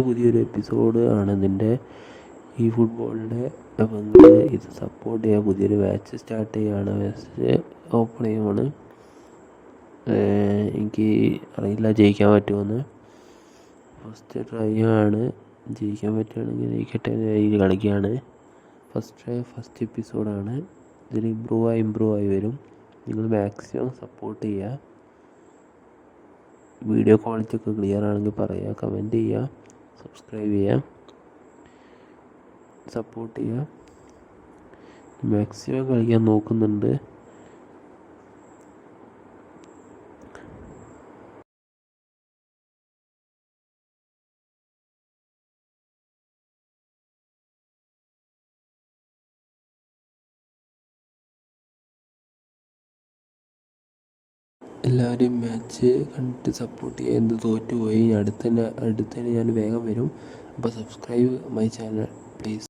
പുതിയൊരു എപ്പിസോഡ് ആണ് ഇതിൻ്റെ ഈ ഫുട്ബോളിൻ്റെ. അപ്പം നിങ്ങൾ ഇത് സപ്പോർട്ട് ചെയ്യുക. പുതിയൊരു മാച്ച് സ്റ്റാർട്ട് ചെയ്യുകയാണ്. മാച്ച് ഓപ്പൺ ചെയ്യുവാണ്. എനിക്ക് അറിയില്ല ജയിക്കാൻ പറ്റുമെന്ന്. ഫസ്റ്റ് ട്രൈ ആണ്. ജയിക്കാൻ പറ്റുകയാണെങ്കിൽ ജയിക്കട്ടെ എന്ന രീതിയിൽ കളിക്കുകയാണ്. ഫസ്റ്റ് എപ്പിസോഡാണ്. ഇതിൽ ഇമ്പ്രൂവ് ആയി വരും. നിങ്ങൾ മാക്സിമം സപ്പോർട്ട് ചെയ്യുക. വീഡിയോ ക്വാളിറ്റി ഒക്കെ ക്ലിയർ ആണെങ്കിൽ പറയുക, കമൻറ്റ് ചെയ്യുക, സബ്സ്ക്രൈബ് ചെയ്യുക, സപ്പോർട്ട് ചെയ്യുക. മാക്സിമം കളിക്കാൻ നോക്കുന്നുണ്ട്. എല്ലാവരും മാച്ച് കണ്ടിട്ട് സപ്പോർട്ട് ചെയ്യുക. എന്ത് തോറ്റുപോയി അടുത്തന്നെ ഞാൻ വേഗം വരും. അപ്പോൾ സബ്സ്ക്രൈബ് മൈ ചാനൽ പ്ലീസ്.